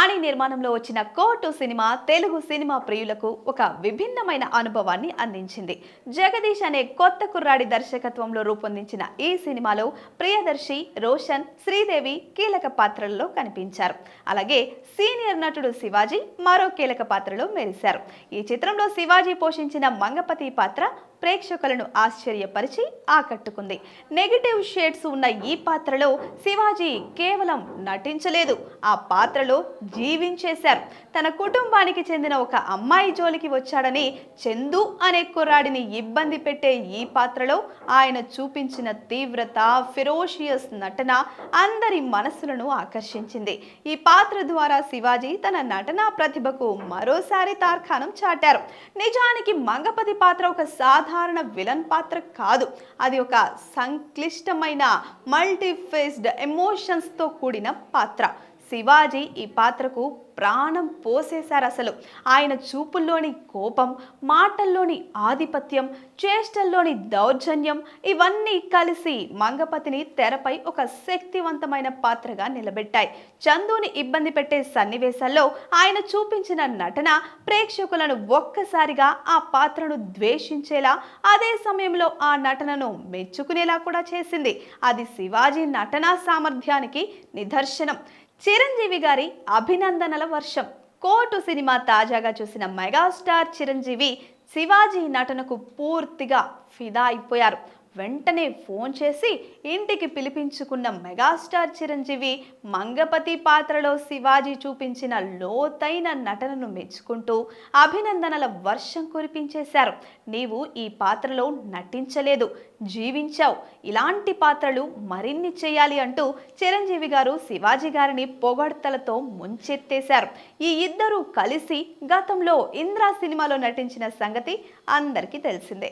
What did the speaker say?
నాని నిర్మాణంలో వచ్చిన coat cinema Telugu cinema ప్రియులకు ఒక విభిన్నమైన అనుభవాన్ని అందించింది. జగదీష్ అనే కొత్త కుర్రాడి దర్శకత్వంలో రూపొందించిన ఈ సినిమాలో ప్రియదర్శి, రోషన్, శ్రీదేవి కీలక పాత్రల్లో కనిపించారు. అలాగే సీనియర్ నటుడు శివాజీ మరో కీలక పాత్రలో మెరిశారు. ఈ చిత్రంలో శివాజీ పోషించిన మంగపతి పాత్ర ప్రేక్షకులను ఆశ్చర్యపరిచి ఆకట్టుకుంది. నెగటివ్ షేడ్స్ ఉన్న ఈ పాత్రలో శివాజీ కేవలం నటించలేదు, ఆ పాత్రలో జీవించేశారు. తన కుటుంబానికి చెందిన ఒక అమ్మాయి జోలికి వచ్చాడని చందు అనే కుర్రాడిని ఇబ్బంది పెట్టే ఈ పాత్రలో ఆయన చూపించిన తీవ్రత, ఫెరోషియస్ నటన అందరి మనసులను ఆకర్షించింది. ఈ పాత్ర ద్వారా శివాజీ తన నటనా ప్రతిభకు మరోసారి తార్కాణం చాటారు. నిజానికి మంగపతి పాత్ర ఒక సాధారణ విలన్ పాత్ర కాదు, అది ఒక సంక్లిష్టమైన మల్టీఫేస్డ్ ఎమోషన్స్ తో కూడిన పాత్ర. శివాజీ ఈ పాత్రకు ప్రాణం పోసేశారు. అసలు ఆయన చూపుల్లోని కోపం, మాటల్లోని ఆధిపత్యం, చేష్టల్లోని దౌర్జన్యం ఇవన్నీ కలిసి మంగపతిని తెరపై ఒక శక్తివంతమైన పాత్రగా నిలబెట్టాయి. చందుని ఇబ్బంది పెట్టే సన్నివేశాల్లో ఆయన చూపించిన నటన ప్రేక్షకులను ఒక్కసారిగా ఆ పాత్రను ద్వేషించేలా, అదే సమయంలో ఆ నటనను మెచ్చుకునేలా కూడా చేసింది. అది శివాజీ నటనా సామర్థ్యానికి నిదర్శనం. చిరంజీవి గారి అభినందనల వర్షం. కోటు సినిమా తాజాగా చూసిన మెగాస్టార్ చిరంజీవి శివాజీ నటనకు పూర్తిగా ఫిదా అయిపోయారు. వెంటనే ఫోన్ చేసి ఇంటికి పిలిపించుకున్న మెగాస్టార్ చిరంజీవి మంగపతి పాత్రలో శివాజీ చూపించిన లోతైన నటనను మెచ్చుకుంటూ అభినందనల వర్షం కురిపించేశారు. నీవు ఈ పాత్రలో నటించలేదు, జీవించావు, ఇలాంటి పాత్రలు మరిన్ని చేయాలి అంటూ చిరంజీవి గారు శివాజీ గారిని పొగడ్తలతో ముంచెత్తేశారు. ఈ ఇద్దరూ కలిసి గతంలో ఇంద్రా సినిమాలో నటించిన సంగతి అందరికీ తెలిసిందే.